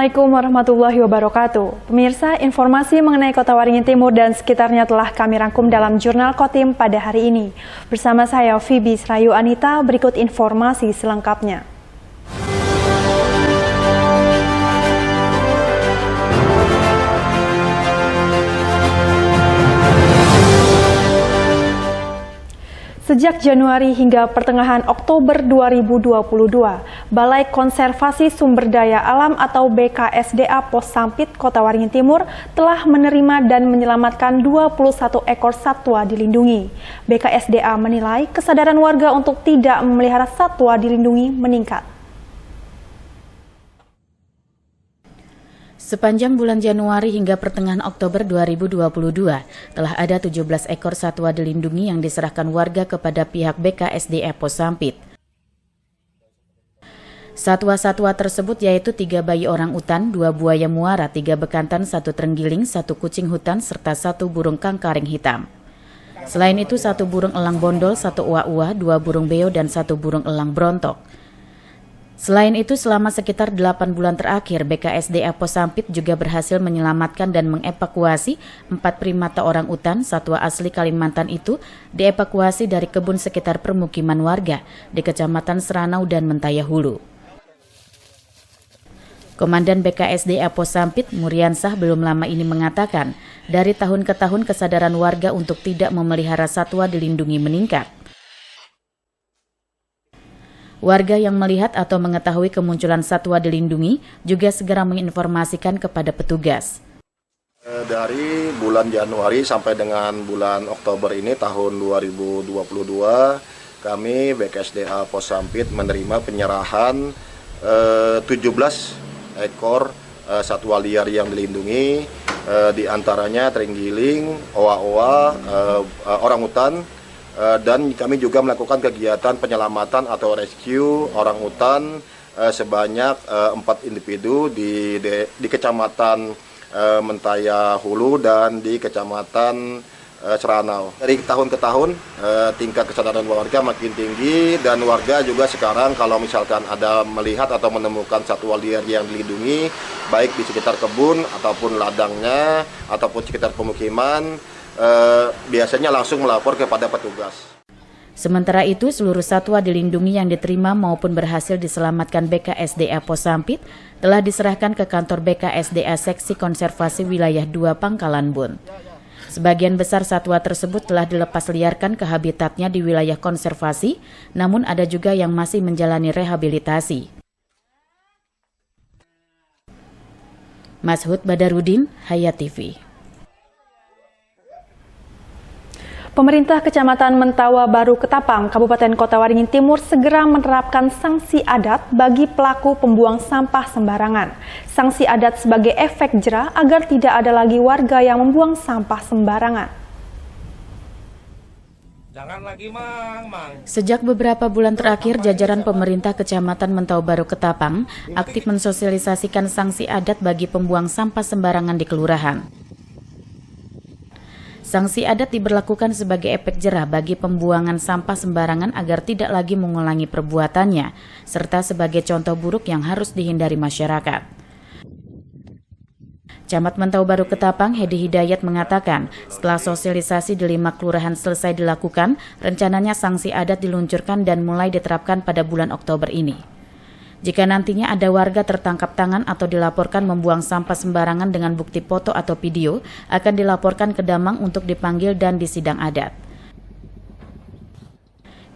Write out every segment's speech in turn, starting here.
Assalamualaikum warahmatullahi wabarakatuh. Pemirsa, informasi mengenai Kota Waringin Timur dan sekitarnya telah kami rangkum dalam Jurnal Kotim pada hari ini. Bersama saya, Phoebe Srayu Anita, berikut informasi selengkapnya. Sejak Januari hingga pertengahan Oktober 2022, Balai Konservasi Sumber Daya Alam atau BKSDA Pos Sampit Kota Waringin Timur telah menerima dan menyelamatkan 21 ekor satwa dilindungi. BKSDA menilai kesadaran warga untuk tidak memelihara satwa dilindungi meningkat. Sepanjang bulan Januari hingga pertengahan Oktober 2022, telah ada 17 ekor satwa dilindungi yang diserahkan warga kepada pihak BKSDA Pos Sampit. Satwa-satwa tersebut yaitu 3 bayi orang utan, 2 buaya muara, 3 bekantan, 1 terenggiling, 1 kucing hutan, serta 1 burung kangkaring hitam. Selain itu 1 burung elang bondol, 1 uwa-uwa, 2 burung beo, dan 1 burung elang brontok. Selain itu, selama sekitar 8 bulan terakhir, BKSDA Pos Sampit juga berhasil menyelamatkan dan mengevakuasi 4 primata orang utan satwa asli Kalimantan itu dievakuasi dari kebun sekitar permukiman warga di Kecamatan Seranau dan Mentaya Hulu. Komandan BKSDA Pos Sampit, Muriansah, belum lama ini mengatakan, dari tahun ke tahun kesadaran warga untuk tidak memelihara satwa dilindungi meningkat. Warga yang melihat atau mengetahui kemunculan satwa dilindungi juga segera menginformasikan kepada petugas. Dari bulan Januari sampai dengan bulan Oktober ini tahun 2022, kami BKSDA Pos Sampit menerima penyerahan 17 ekor satwa liar yang dilindungi, diantaranya terenggiling, owa-owa, orangutan. Dan kami juga melakukan kegiatan penyelamatan atau rescue orangutan sebanyak 4 individu di Kecamatan Mentaya Hulu dan di Kecamatan Seranau. Dari tahun ke tahun tingkat kesadaran warga makin tinggi dan warga juga sekarang kalau misalkan ada melihat atau menemukan satwa liar yang dilindungi baik di sekitar kebun ataupun ladangnya ataupun sekitar pemukiman, biasanya langsung melapor kepada petugas. Sementara itu, seluruh satwa dilindungi yang diterima maupun berhasil diselamatkan BKSDA Pos Sampit telah diserahkan ke kantor BKSDA Seksi Konservasi Wilayah 2 Pangkalan Bun. Sebagian besar satwa tersebut telah dilepas liarkan ke habitatnya di wilayah konservasi, namun ada juga yang masih menjalani rehabilitasi. Mashud Badarudin, Hayat TV. Pemerintah Kecamatan Mentawa Baru Ketapang, Kabupaten Kota Waringin Timur segera menerapkan sanksi adat bagi pelaku pembuang sampah sembarangan. Sanksi adat sebagai efek jera agar tidak ada lagi warga yang membuang sampah sembarangan. Jangan lagi, Mang. Sejak beberapa bulan terakhir, jajaran pemerintah Kecamatan Mentawa Baru Ketapang aktif mensosialisasikan sanksi adat bagi pembuang sampah sembarangan di kelurahan. Sanksi adat diberlakukan sebagai efek jera bagi pembuangan sampah sembarangan agar tidak lagi mengulangi perbuatannya, serta sebagai contoh buruk yang harus dihindari masyarakat. Camat Mentawa Baru Ketapang, Hedi Hidayat mengatakan, setelah sosialisasi di 5 kelurahan selesai dilakukan, rencananya sanksi adat diluncurkan dan mulai diterapkan pada bulan Oktober ini. Jika nantinya ada warga tertangkap tangan atau dilaporkan membuang sampah sembarangan dengan bukti foto atau video, akan dilaporkan ke Damang untuk dipanggil dan disidang adat.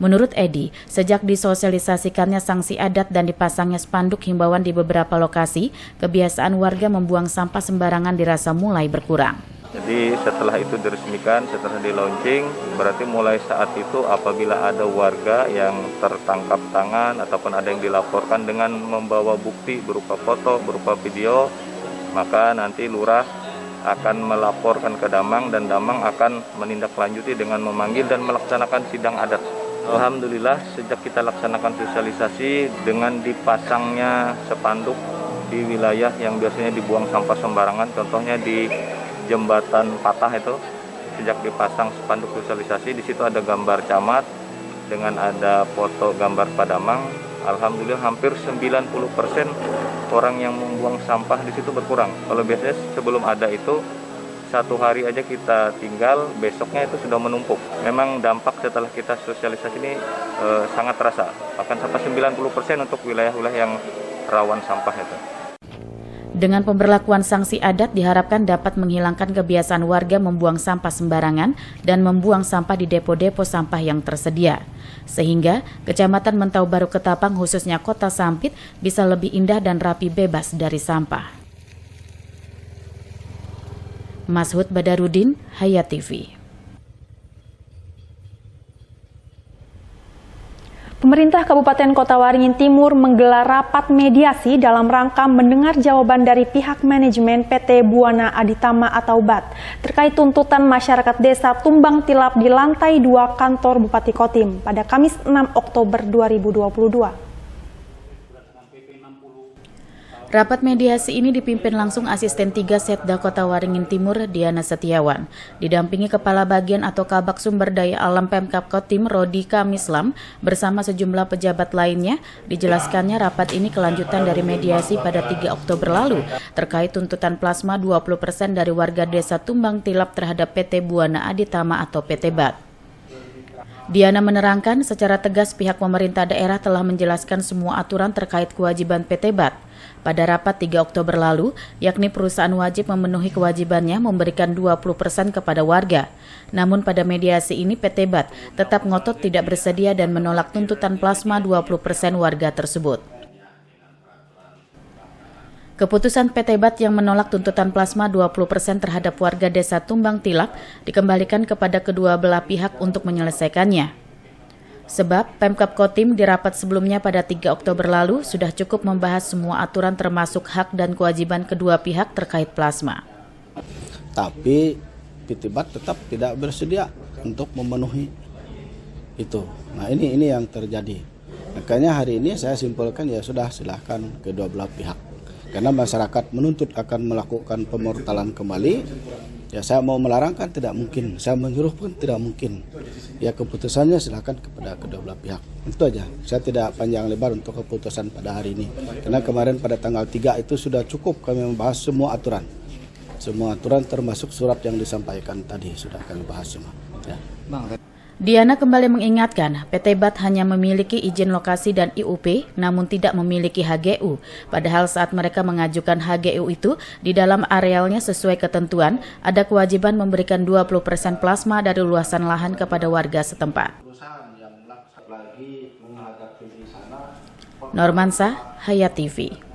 Menurut Edi, sejak disosialisasikannya sanksi adat dan dipasangnya spanduk himbauan di beberapa lokasi, kebiasaan warga membuang sampah sembarangan dirasa mulai berkurang. Jadi setelah itu diresmikan, setelah di launching, berarti mulai saat itu apabila ada warga yang tertangkap tangan ataupun ada yang dilaporkan dengan membawa bukti berupa foto, berupa video, maka nanti lurah akan melaporkan ke Damang dan Damang akan menindaklanjuti dengan memanggil dan melaksanakan sidang adat. Alhamdulillah sejak kita laksanakan sosialisasi dengan dipasangnya spanduk di wilayah yang biasanya dibuang sampah sembarangan, contohnya di Jembatan Patah itu, sejak dipasang spanduk sosialisasi, di situ ada gambar camat dengan ada foto gambar Padamang, alhamdulillah hampir 90% orang yang membuang sampah di situ berkurang. Kalau biasanya sebelum ada itu 1 hari aja kita tinggal, besoknya itu sudah menumpuk. Memang dampak setelah kita sosialisasi ini sangat terasa, bahkan sampai 90% untuk wilayah-wilayah yang rawan sampah itu. Dengan pemberlakuan sanksi adat diharapkan dapat menghilangkan kebiasaan warga membuang sampah sembarangan dan membuang sampah di depo-depo sampah yang tersedia. Sehingga Kecamatan Mentau Baru Ketapang khususnya Kota Sampit bisa lebih indah dan rapi bebas dari sampah. Mashud Badarudin, Hayat TV. Pemerintah Kabupaten Kota Waringin Timur menggelar rapat mediasi dalam rangka mendengar jawaban dari pihak manajemen PT Buana Aditama atau BAT terkait tuntutan masyarakat desa tumbang tilap di lantai 2 kantor Bupati Kotim pada Kamis 6 Oktober 2022. Rapat mediasi ini dipimpin langsung Asisten 3 Setda Kota Waringin Timur, Diana Setiawan, didampingi Kepala Bagian atau Kabak Sumber Daya Alam Pemkab Kotim, Rodi Kamislam, bersama sejumlah pejabat lainnya. Dijelaskannya rapat ini kelanjutan dari mediasi pada 3 Oktober lalu, terkait tuntutan plasma 20% dari warga desa tumbang tilap terhadap PT Buana Aditama atau PT BAT. Diana menerangkan secara tegas pihak pemerintah daerah telah menjelaskan semua aturan terkait kewajiban PT BAT. Pada rapat 3 Oktober lalu, yakni perusahaan wajib memenuhi kewajibannya memberikan 20% kepada warga. Namun pada mediasi ini PT BAT tetap ngotot tidak bersedia dan menolak tuntutan plasma 20% warga tersebut. Keputusan PT BAT yang menolak tuntutan plasma 20% terhadap warga desa Tumbang Tilap dikembalikan kepada kedua belah pihak untuk menyelesaikannya. Sebab Pemkab Kotim di rapat sebelumnya pada 3 Oktober lalu sudah cukup membahas semua aturan termasuk hak dan kewajiban kedua pihak terkait plasma. Tapi PT BAT tetap tidak bersedia untuk memenuhi itu. Nah ini yang terjadi. Makanya hari ini saya simpulkan ya sudah silahkan kedua belah pihak. Karena masyarakat menuntut akan melakukan pemortalan kembali, ya saya mau melarang kan tidak mungkin, saya menyuruh pun tidak mungkin. Ya keputusannya silakan kepada kedua belah pihak. Itu aja, saya tidak panjang lebar untuk keputusan pada hari ini. Karena kemarin pada tanggal 3 itu sudah cukup kami membahas semua aturan. Semua aturan termasuk surat yang disampaikan tadi sudah kami bahas semua. Ya. Diana kembali mengingatkan PT BAT hanya memiliki izin lokasi dan IUP namun tidak memiliki HGU. Padahal saat mereka mengajukan HGU itu di dalam arealnya sesuai ketentuan ada kewajiban memberikan 20% plasma dari luasan lahan kepada warga setempat. Normansa, Hayat TV.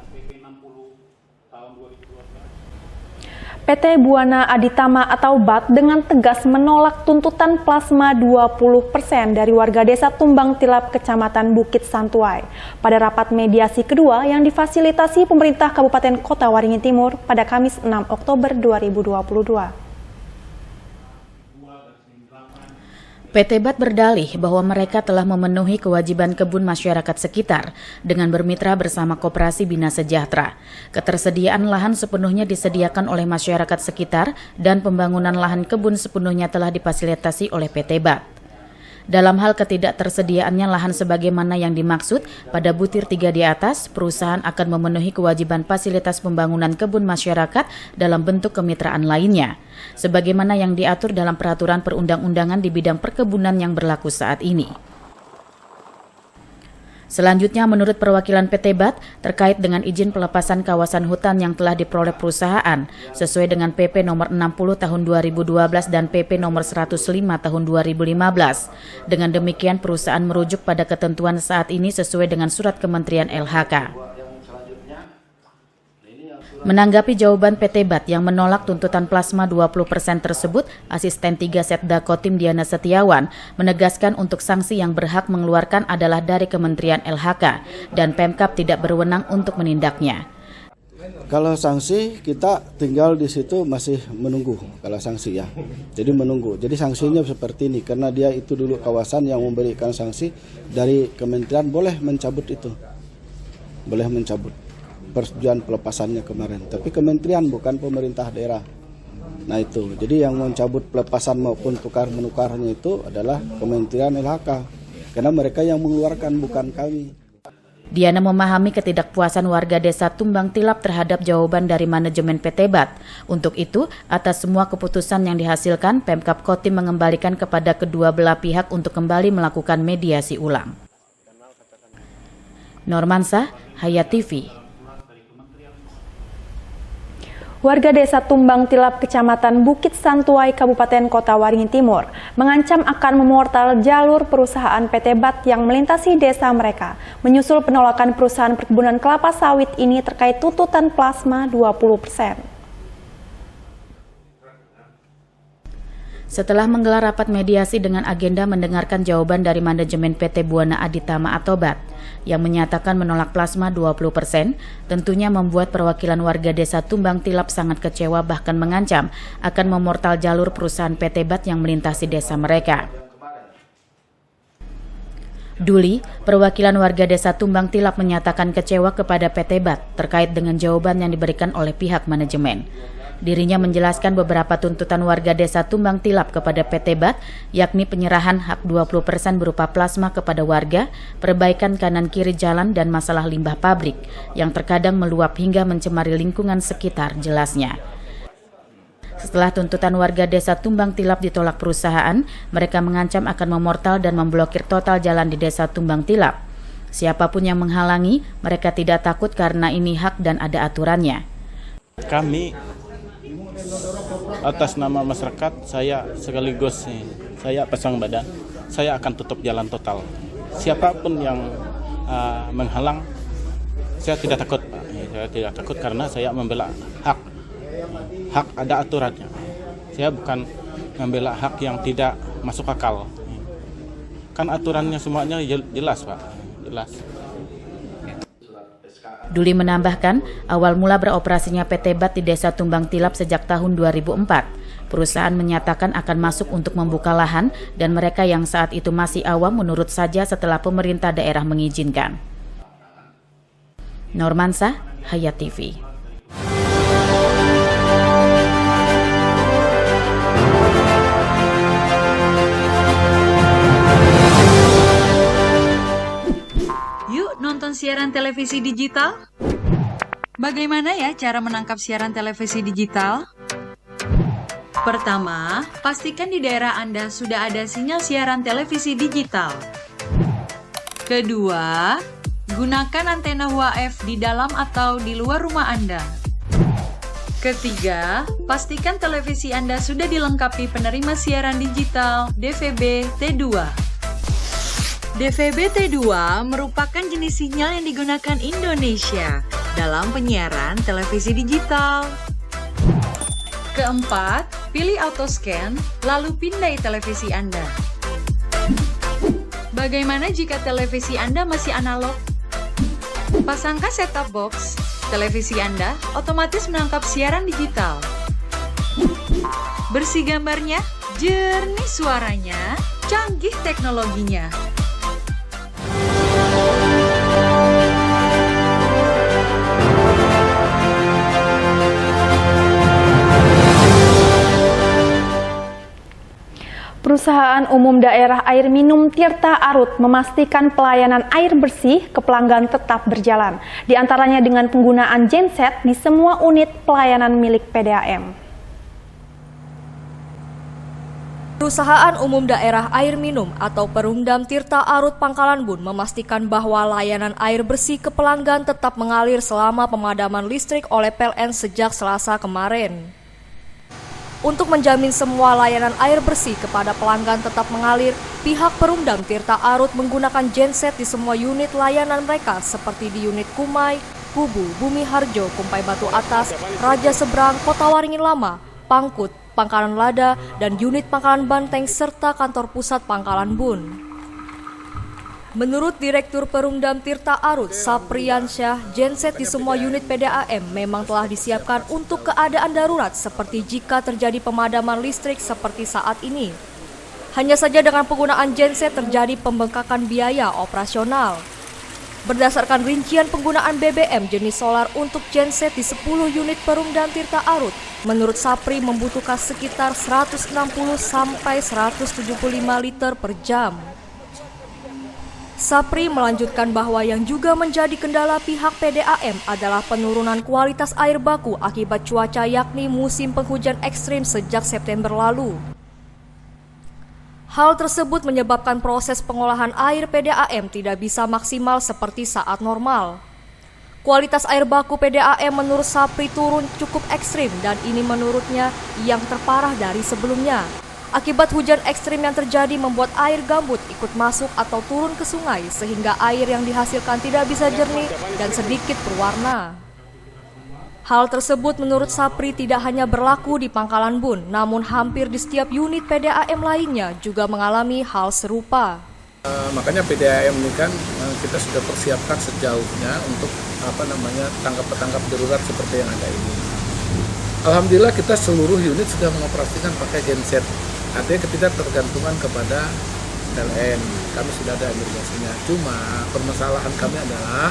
PT Buana Aditama atau BAT dengan tegas menolak tuntutan plasma 20% dari warga desa Tumbang Tilap, Kecamatan Bukit Santuai pada rapat mediasi kedua yang difasilitasi pemerintah Kabupaten Kota Waringin Timur pada Kamis 6 Oktober 2022. PT BAT berdalih bahwa mereka telah memenuhi kewajiban kebun masyarakat sekitar dengan bermitra bersama Koperasi Bina Sejahtera. Ketersediaan lahan sepenuhnya disediakan oleh masyarakat sekitar dan pembangunan lahan kebun sepenuhnya telah difasilitasi oleh PT BAT. Dalam hal ketidaktersediaannya lahan sebagaimana yang dimaksud, pada butir 3 di atas, perusahaan akan memenuhi kewajiban fasilitas pembangunan kebun masyarakat dalam bentuk kemitraan lainnya, sebagaimana yang diatur dalam peraturan perundang-undangan di bidang perkebunan yang berlaku saat ini. Selanjutnya, menurut perwakilan PT BAT, terkait dengan izin pelepasan kawasan hutan yang telah diperoleh perusahaan, sesuai dengan PP nomor 60 tahun 2012 dan PP nomor 105 tahun 2015. Dengan demikian, perusahaan merujuk pada ketentuan saat ini sesuai dengan surat Kementerian LHK. Menanggapi jawaban PT BAT yang menolak tuntutan plasma 20% tersebut, Asisten 3 Setda Kotim Diana Setiawan menegaskan untuk sanksi yang berhak mengeluarkan adalah dari Kementerian LHK dan Pemkab tidak berwenang untuk menindaknya. Kalau sanksi kita tinggal di situ masih menunggu kalau sanksi ya. Jadi menunggu. Jadi sanksinya seperti ini karena dia itu dulu kawasan yang memberikan sanksi dari kementerian boleh mencabut itu. Boleh mencabut persetujuan pelepasannya kemarin. Tapi kementerian bukan pemerintah daerah. Nah itu. Jadi yang mencabut pelepasan maupun tukar-menukarnya itu adalah Kementerian LHK. Karena mereka yang mengeluarkan bukan kami. Diana memahami ketidakpuasan warga desa Tumbang Tilap terhadap jawaban dari manajemen PT BAT. Untuk itu, atas semua keputusan yang dihasilkan, Pemkab Kotim mengembalikan kepada kedua belah pihak untuk kembali melakukan mediasi ulang. Normansa, Hayat TV. Warga desa Tumbang Tilap, Kecamatan Bukit Santuai, Kabupaten Kota Waringin Timur, mengancam akan memortal jalur perusahaan PT BAT yang melintasi desa mereka. Menyusul penolakan perusahaan perkebunan kelapa sawit ini terkait tuntutan plasma 20%. Setelah menggelar rapat mediasi dengan agenda mendengarkan jawaban dari manajemen PT Buana Aditama atau BAT yang menyatakan menolak plasma 20%, tentunya membuat perwakilan warga desa Tumbang Tilap sangat kecewa bahkan mengancam akan memortal jalur perusahaan PT BAT yang melintasi desa mereka. Duli, perwakilan warga desa Tumbang Tilap menyatakan kecewa kepada PT BAT terkait dengan jawaban yang diberikan oleh pihak manajemen. Dirinya menjelaskan beberapa tuntutan warga desa Tumbang Tilap kepada PT BAT, yakni penyerahan hak 20% berupa plasma kepada warga, perbaikan kanan kiri jalan, dan masalah limbah pabrik yang terkadang meluap hingga mencemari lingkungan sekitar, jelasnya. Setelah tuntutan warga desa Tumbang Tilap ditolak perusahaan, mereka mengancam akan memortal dan memblokir total jalan di desa Tumbang Tilap. Siapapun yang menghalangi, mereka tidak takut karena ini hak dan ada aturannya. Kami atas nama masyarakat, saya sekaligus saya pasang badan, saya akan tutup jalan total. Siapapun yang menghalang, saya tidak takut, Pak. Saya tidak takut karena saya membela hak. Hak ada aturannya. Saya bukan membela hak yang tidak masuk akal. Kan aturannya semuanya jelas, Pak. Jelas. Duli menambahkan, awal mula beroperasinya PT BAT di desa Tumbang Tilap sejak tahun 2004. Perusahaan menyatakan akan masuk untuk membuka lahan dan mereka yang saat itu masih awam menurut saja setelah pemerintah daerah mengizinkan. Normansa, Hayat TV. Nonton siaran televisi digital? Bagaimana ya cara menangkap siaran televisi digital? Pertama, pastikan di daerah Anda sudah ada sinyal siaran televisi digital. Kedua, gunakan antena UHF di dalam atau di luar rumah Anda. Ketiga, pastikan televisi Anda sudah dilengkapi penerima siaran digital DVB T2. DVB T2 merupakan jenis sinyal yang digunakan Indonesia dalam penyiaran televisi digital. Keempat, pilih autoscan, lalu pindai televisi Anda. Bagaimana jika televisi Anda masih analog? Pasangkan set-top box, televisi Anda otomatis menangkap siaran digital. Bersih gambarnya, jernih suaranya, canggih teknologinya. Perusahaan Umum Daerah Air Minum Tirta Arut memastikan pelayanan air bersih ke pelanggan tetap berjalan, di antaranya dengan penggunaan genset di semua unit pelayanan milik PDAM. Perusahaan Umum Daerah Air Minum atau Perumdam Tirta Arut Pangkalan Bun memastikan bahwa layanan air bersih ke pelanggan tetap mengalir selama pemadaman listrik oleh PLN sejak Selasa kemarin. Untuk menjamin semua layanan air bersih kepada pelanggan tetap mengalir, pihak Perumdam Tirta Arut menggunakan genset di semua unit layanan mereka seperti di unit Kumai, Kubu, Bumi Harjo, Kumpai Batu Atas, Raja Seberang, Kota Waringin Lama, Pangkut, Pangkalan Lada, dan unit Pangkalan Banteng serta kantor pusat Pangkalan Bun. Menurut Direktur Perumdam Tirta Arut, Sapriansyah, genset di semua unit PDAM memang telah disiapkan untuk keadaan darurat seperti jika terjadi pemadaman listrik seperti saat ini. Hanya saja dengan penggunaan genset terjadi pembengkakan biaya operasional. Berdasarkan rincian penggunaan BBM jenis solar untuk genset di 10 unit Perumdam Tirta Arut, menurut Sapri membutuhkan sekitar 160 sampai 175 liter per jam. Sapri melanjutkan bahwa yang juga menjadi kendala pihak PDAM adalah penurunan kualitas air baku akibat cuaca yakni musim penghujan ekstrim sejak September lalu. Hal tersebut menyebabkan proses pengolahan air PDAM tidak bisa maksimal seperti saat normal. Kualitas air baku PDAM menurut Sapri turun cukup ekstrim dan ini menurutnya yang terparah dari sebelumnya. Akibat hujan ekstrim yang terjadi membuat air gambut ikut masuk atau turun ke sungai sehingga air yang dihasilkan tidak bisa jernih dan sedikit berwarna. Hal tersebut menurut Sapri tidak hanya berlaku di Pangkalan Bun, namun hampir di setiap unit PDAM lainnya juga mengalami hal serupa. Makanya PDAM ini kan kita sudah persiapkan sejauhnya untuk tanggap darurat seperti yang ada ini. Alhamdulillah kita seluruh unit sudah mengoperasikan pakai genset. Artinya ketidaktergantungan kepada PLN. Kami sudah ada emergensinya. Cuma permasalahan kami adalah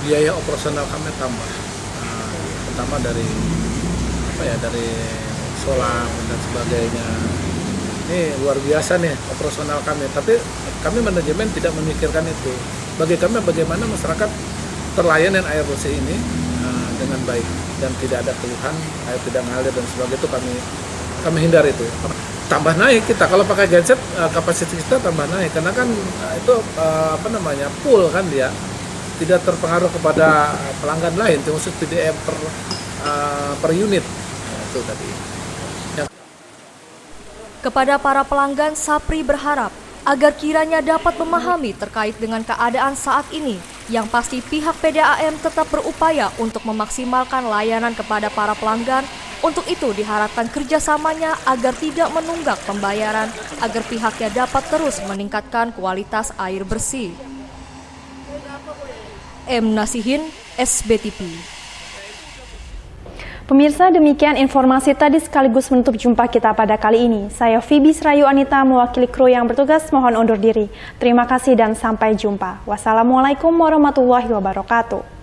biaya operasional kami tambah. Pertama dari solar dan sebagainya. Ini luar biasa nih operasional kami. Tapi kami manajemen tidak memikirkan itu. Bagi kami bagaimana masyarakat terlayani air bersih ini dengan baik dan tidak ada keluhan, air tidak ngalir dan sebagainya itu kami hindari itu. Tambah naik kita kalau pakai genset kapasitas kita tambah naik karena kan itu full kan dia tidak terpengaruh kepada pelanggan lain termasuk PDAM per unit itu tadi. Kepada para pelanggan, Sapri berharap agar kiranya dapat memahami terkait dengan keadaan saat ini. Yang pasti pihak PDAM tetap berupaya untuk memaksimalkan layanan kepada para pelanggan. Untuk itu diharapkan kerjasamanya agar tidak menunggak pembayaran, agar pihaknya dapat terus meningkatkan kualitas air bersih. M. Nasihin, SBTV. Pemirsa, demikian informasi tadi sekaligus menutup jumpa kita pada kali ini. Saya Phoebe Srayu Anita mewakili kru yang bertugas mohon undur diri. Terima kasih dan sampai jumpa. Wassalamualaikum warahmatullahi wabarakatuh.